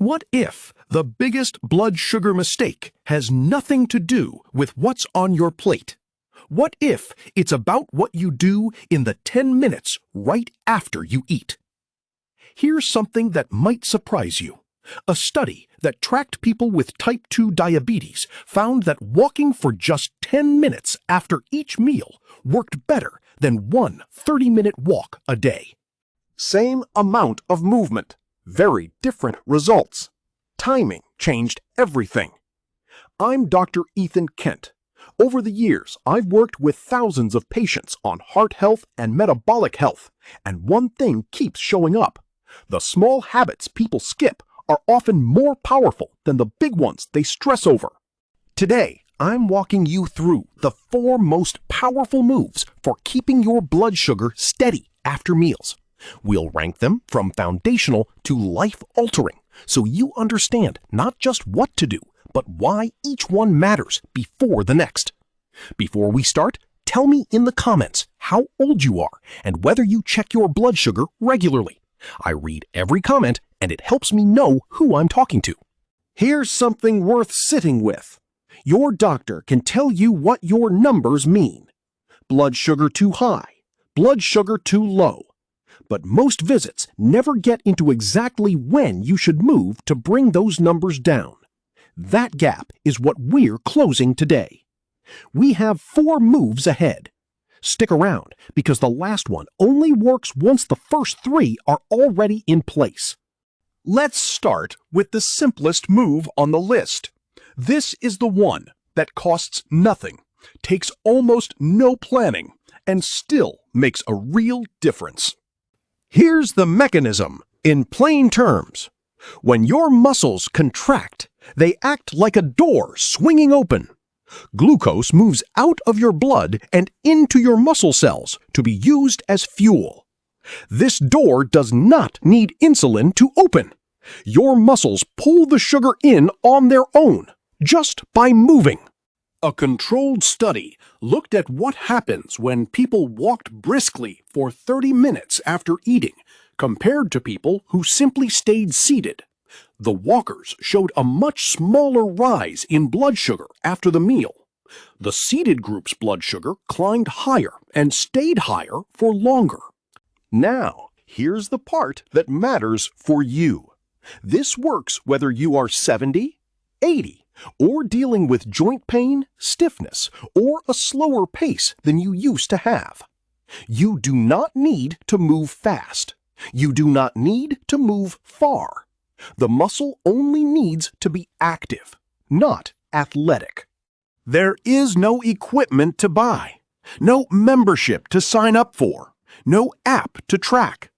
What if the biggest blood sugar mistake has nothing to do with what's on your plate? What if it's about what you do in the 10 minutes right after you eat? Here's something that might surprise you. A study that tracked people with type 2 diabetes found that walking for just 10 minutes after each meal worked better than one 30-minute walk a day. Same amount of movement, very different results. Timing changed everything. I'm Dr. Ethan Kent. Over the years, I've worked with thousands of patients on heart health and metabolic health, and one thing keeps showing up. The small habits people skip are often more powerful than the big ones they stress over. Today, I'm walking you through the 4 most powerful moves for keeping your blood sugar steady after meals. We'll rank them from foundational to life-altering, so you understand not just what to do, but why each one matters before the next. Before we start, tell me in the comments how old you are and whether you check your blood sugar regularly. I read every comment and it helps me know who I'm talking to. Here's something worth sitting with. Your doctor can tell you what your numbers mean. Blood sugar too high, blood sugar too low. But most visits never get into exactly when you should move to bring those numbers down. That gap is what we're closing today. We have 4 moves ahead. Stick around, because the last one only works once the first 3 are already in place. Let's start with the simplest move on the list. This is the one that costs nothing, takes almost no planning, and still makes a real difference. Here's the mechanism in plain terms. When your muscles contract, they act like a door swinging open. Glucose moves out of your blood and into your muscle cells to be used as fuel. This door does not need insulin to open. Your muscles pull the sugar in on their own, just by moving. A controlled study looked at what happens when people walked briskly for 30 minutes after eating, compared to people who simply stayed seated. The walkers showed a much smaller rise in blood sugar after the meal. The seated group's blood sugar climbed higher and stayed higher for longer. Now, here's the part that matters for you. This works whether you are 70, 80, or dealing with joint pain, stiffness, or a slower pace than you used to have. You do not need to move fast. You do not need to move far. The muscle only needs to be active, not athletic. There is no equipment to buy, no membership to sign up for, no app to track.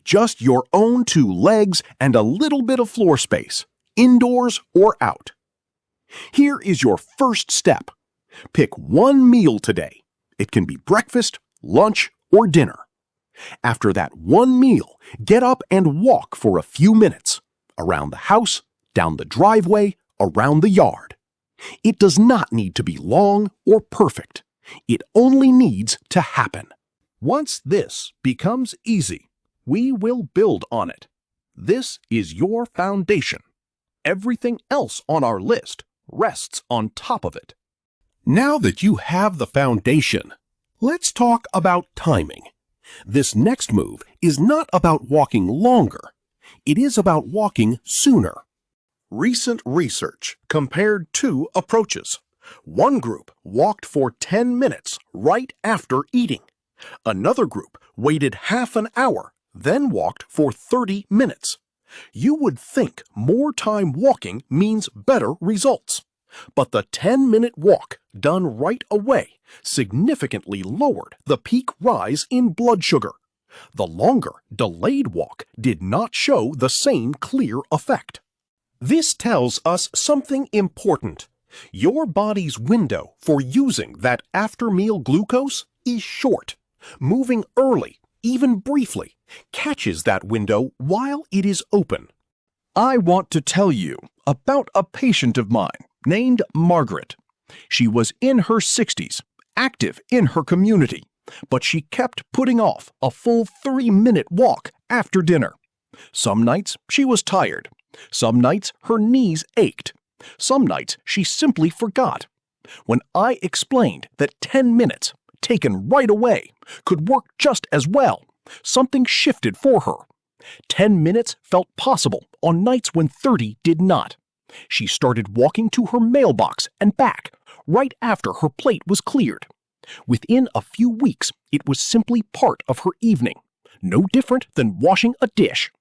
Just your own 2 legs and a little bit of floor space, indoors or out. Here is your first step. Pick one meal today. It can be breakfast, lunch, or dinner. After that one meal, get up and walk for a few minutes. Around the house, down the driveway, around the yard. It does not need to be long or perfect. It only needs to happen. Once this becomes easy, we will build on it. This is your foundation. Everything else on our list rests on top of it. Now that you have the foundation, let's talk about timing. This next move is not about walking longer. It is about walking sooner. Recent research compared 2 approaches. One group walked for 10 minutes right after eating. Another group waited half an hour, then walked for 30 minutes. You would think more time walking means better results. But the 10-minute walk done right away significantly lowered the peak rise in blood sugar. The longer, delayed walk did not show the same clear effect. This tells us something important. Your body's window for using that after-meal glucose is short. Moving early, even briefly, catches that window while it is open. I want to tell you about a patient of mine named Margaret. She was in her 60s, active in her community, but she kept putting off a full 3-minute walk after dinner. Some nights she was tired, Some nights her knees ached. Some nights she simply forgot. When I explained that 10 minutes, taken right away, could work just as well, something shifted for her. 10 minutes felt possible on nights when 30 did not. She started walking to her mailbox and back right after her plate was cleared. Within a few weeks, it was simply part of her evening, no different than washing a dish.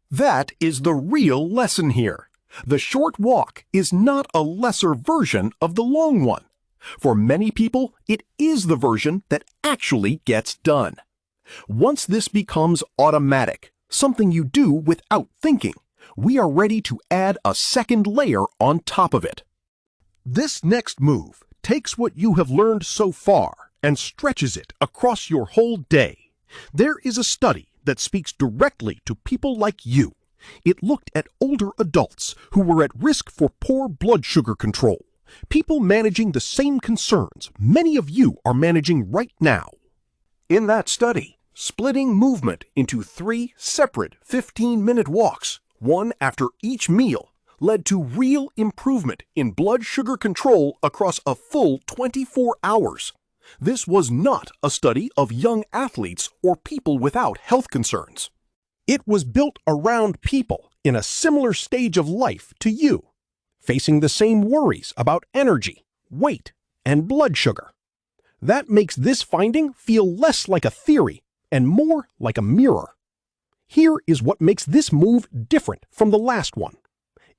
That is the real lesson here. The short walk is not a lesser version of the long one. For many people, it is the version that actually gets done. Once this becomes automatic, something you do without thinking, we are ready to add a second layer on top of it. This next move takes what you have learned so far and stretches it across your whole day. There is a study that speaks directly to people like you. It looked at older adults who were at risk for poor blood sugar control, people managing the same concerns many of you are managing right now. In that study, splitting movement into 3 separate 15-minute walks, one after each meal, led to real improvement in blood sugar control across a full 24 hours. This was not a study of young athletes or people without health concerns. It was built around people in a similar stage of life to you, facing the same worries about energy, weight, and blood sugar. That makes this finding feel less like a theory and more like a mirror. Here is what makes this move different from the last one.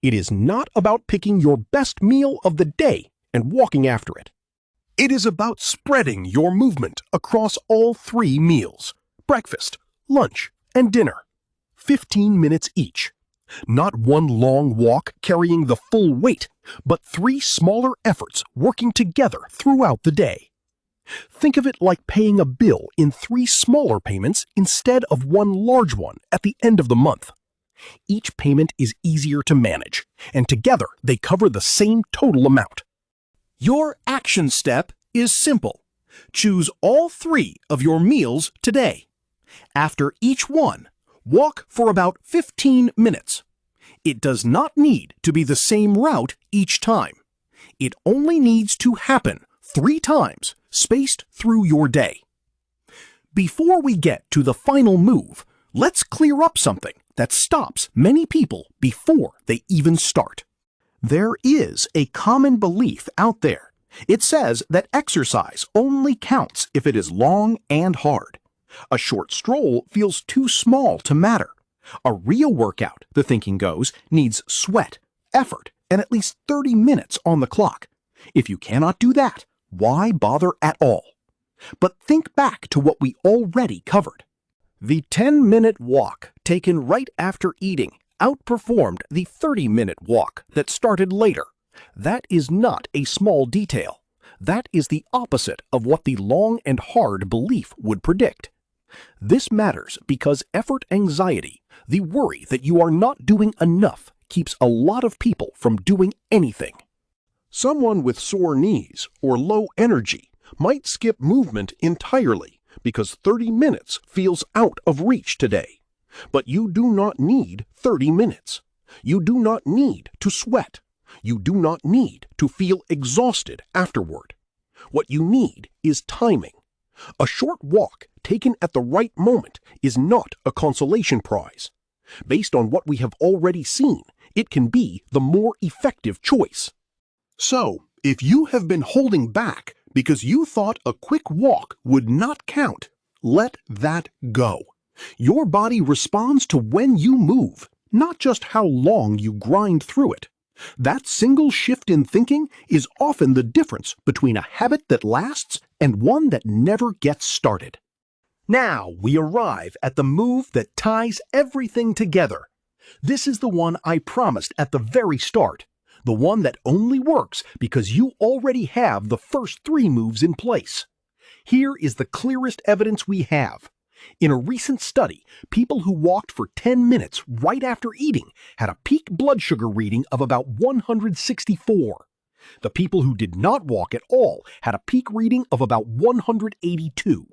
It is not about picking your best meal of the day and walking after it. It is about spreading your movement across all 3 meals, breakfast, lunch, and dinner, 15 minutes each. Not one long walk carrying the full weight, but 3 smaller efforts working together throughout the day. Think of it like paying a bill in 3 smaller payments instead of one large one at the end of the month. Each payment is easier to manage, and together they cover the same total amount. Your action step is simple. Choose all 3 of your meals today. After each one, walk for about 15 minutes. It does not need to be the same route each time. It only needs to happen 3 times, spaced through your day. Before we get to the final move, let's clear up something that stops many people before they even start. There is a common belief out there. It says that exercise only counts if it is long and hard. A short stroll feels too small to matter. A real workout, the thinking goes, needs sweat, effort, and at least 30 minutes on the clock. If you cannot do that, why bother at all? But think back to what we already covered. The 10-minute walk taken right after eating outperformed the 30-minute walk that started later. That is not a small detail. That is the opposite of what the long and hard belief would predict. This matters because effort anxiety, the worry that you are not doing enough, keeps a lot of people from doing anything. Someone with sore knees or low energy might skip movement entirely because 30 minutes feels out of reach today. But you do not need 30 minutes. You do not need to sweat. You do not need to feel exhausted afterward. What you need is timing. A short walk taken at the right moment is not a consolation prize. Based on what we have already seen, it can be the more effective choice. So, if you have been holding back because you thought a quick walk would not count, let that go. Your body responds to when you move, not just how long you grind through it. That single shift in thinking is often the difference between a habit that lasts and one that never gets started. Now we arrive at the move that ties everything together. This is the one I promised at the very start, the one that only works because you already have the first 3 moves in place. Here is the clearest evidence we have. In a recent study, people who walked for 10 minutes right after eating had a peak blood sugar reading of about 164. The people who did not walk at all had a peak reading of about 182.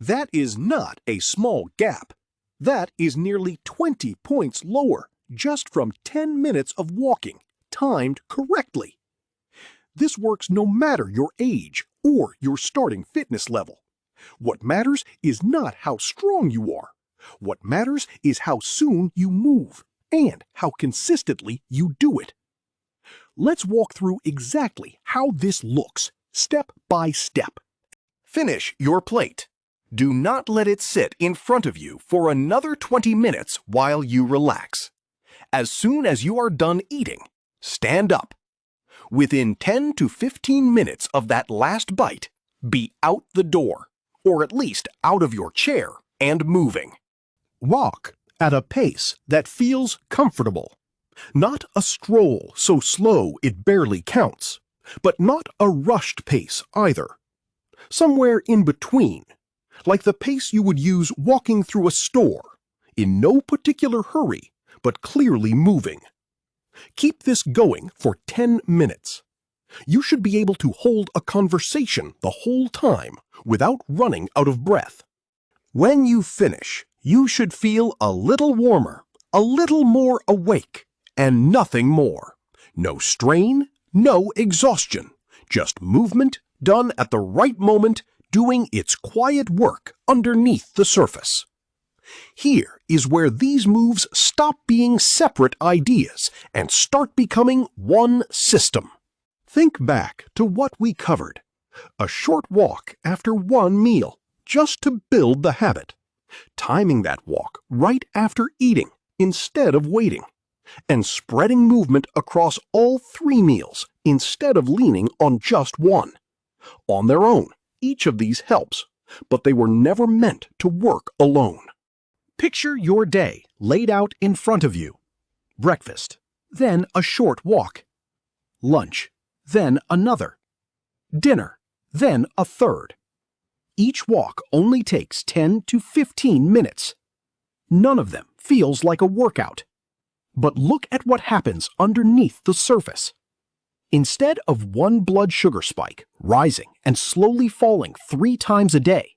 That is not a small gap. That is nearly 20 points lower, just from 10 minutes of walking, timed correctly. This works no matter your age or your starting fitness level. What matters is not how strong you are. What matters is how soon you move and how consistently you do it. Let's walk through exactly how this looks, step by step. Finish your plate. Do not let it sit in front of you for another 20 minutes while you relax. As soon as you are done eating, stand up. Within 10 to 15 minutes of that last bite, be out the door, or at least out of your chair and moving. Walk at a pace that feels comfortable. Not a stroll so slow it barely counts, but not a rushed pace either. Somewhere in between, like the pace you would use walking through a store, in no particular hurry, but clearly moving. Keep this going for 10 minutes. You should be able to hold a conversation the whole time without running out of breath. When you finish, you should feel a little warmer, a little more awake, and nothing more. No strain, no exhaustion, just movement done at the right moment, doing its quiet work underneath the surface. Here is where these moves stop being separate ideas and start becoming one system. Think back to what we covered. A short walk after one meal, just to build the habit. Timing that walk right after eating instead of waiting. And spreading movement across all 3 meals instead of leaning on just one. On their own, each of these helps, but they were never meant to work alone. Picture your day laid out in front of you. Breakfast, then a short walk. Lunch, then another. Dinner, then a third. Each walk only takes 10 to 15 minutes. None of them feels like a workout. But look at what happens underneath the surface. Instead of one blood sugar spike rising and slowly falling 3 times a day,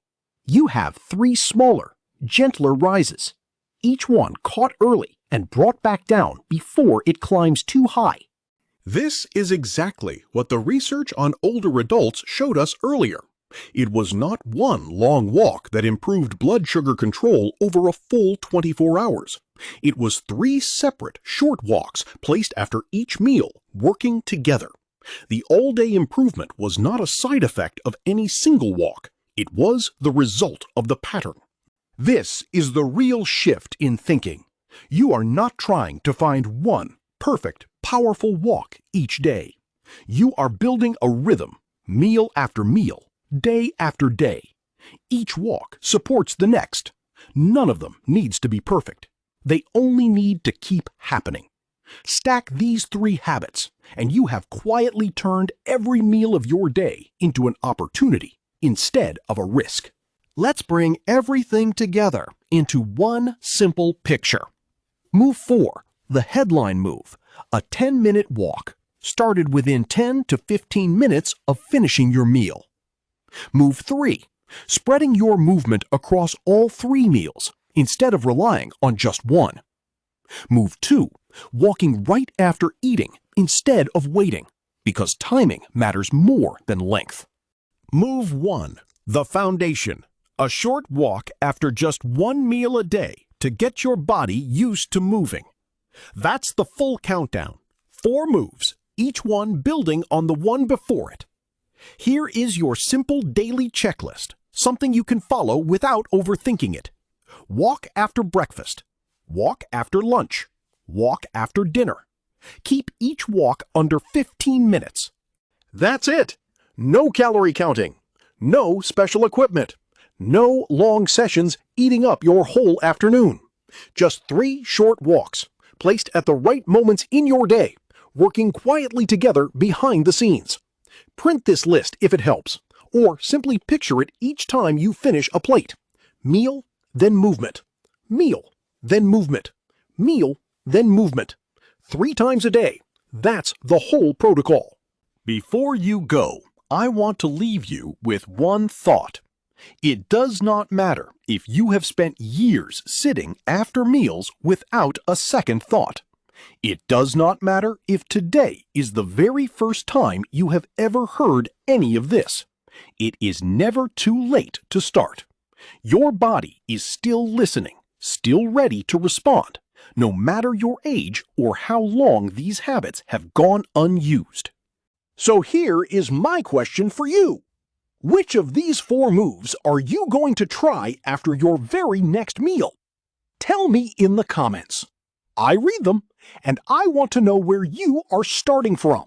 you have 3 smaller, gentler rises, each one caught early and brought back down before it climbs too high. This is exactly what the research on older adults showed us earlier. It was not one long walk that improved blood sugar control over a full 24 hours. It was 3 separate short walks placed after each meal, working together. The all-day improvement was not a side effect of any single walk. It was the result of the pattern. This is the real shift in thinking. You are not trying to find one perfect, powerful walk each day. You are building a rhythm, meal after meal, day after day. Each walk supports the next. None of them needs to be perfect. They only need to keep happening. Stack these 3 habits, and you have quietly turned every meal of your day into an opportunity instead of a risk. Let's bring everything together into one simple picture. Move 4, the headline move, a 10-minute walk, started within 10 to 15 minutes of finishing your meal. Move 3, spreading your movement across all 3 meals instead of relying on just one. Move 2, walking right after eating instead of waiting, because timing matters more than length. Move 1, the foundation, a short walk after just 1 meal a day to get your body used to moving. That's the full countdown, 4 moves, each one building on the one before it. Here is your simple daily checklist, something you can follow without overthinking it. Walk after breakfast. Walk after lunch. Walk after dinner. Keep each walk under 15 minutes. That's it. No calorie counting. No special equipment. No long sessions eating up your whole afternoon. Just 3 short walks, placed at the right moments in your day, working quietly together behind the scenes. Print this list if it helps, or simply picture it each time you finish a plate. Meal, then movement. Meal, then movement. Meal, then movement. 3 times a day. That's the whole protocol. Before you go, I want to leave you with one thought. It does not matter if you have spent years sitting after meals without a second thought. It does not matter if today is the very first time you have ever heard any of this. It is never too late to start. Your body is still listening, still ready to respond, no matter your age or how long these habits have gone unused. So here is my question for you. Which of these 4 moves are you going to try after your very next meal? Tell me in the comments. I read them, and I want to know where you are starting from.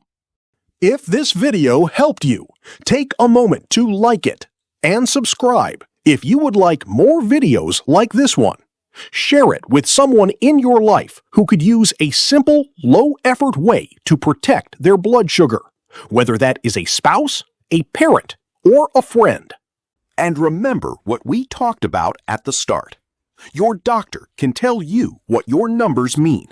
If this video helped you, take a moment to like it and subscribe if you would like more videos like this one. Share it with someone in your life who could use a simple, low-effort way to protect their blood sugar, whether that is a spouse, a parent, or a friend. And remember what we talked about at the start. Your doctor can tell you what your numbers mean,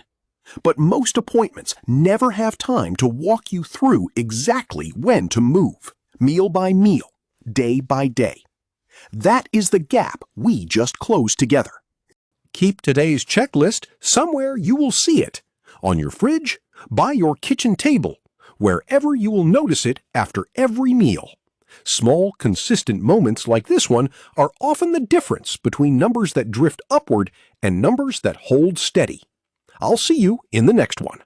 but most appointments never have time to walk you through exactly when to move, meal by meal, day by day. That is the gap we just closed together. Keep today's checklist somewhere you will see it, on your fridge, by your kitchen table, wherever you will notice it after every meal. Small, consistent moments like this one are often the difference between numbers that drift upward and numbers that hold steady. I'll see you in the next one.